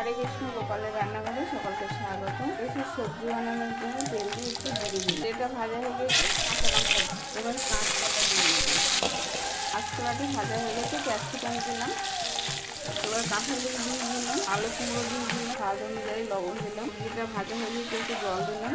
হরে কৃষ্ণ, গোপালের রান্নাঘরে সকলকে স্বাগত। একটু সবজি বানানোর জন্য তেল দিয়ে একটু জিরে দিই। তেলটা ভাজা হয়ে গেছে, কাঁচা লঙ্কা এবার কাঁচকলা দিয়ে দিলাম। কাঁচকলাটি ভাজা হয়ে গেছে, ক্যাপসিকাম দিলাম। এবার কাঁঠাল দিয়ে দিলাম, আলু কুমড়ো দিয়ে দিলাম, স্বাদ অনুযায়ী লবণ দিলাম। যেটা ভাজা হয়ে গেছে একটু জল দিলাম।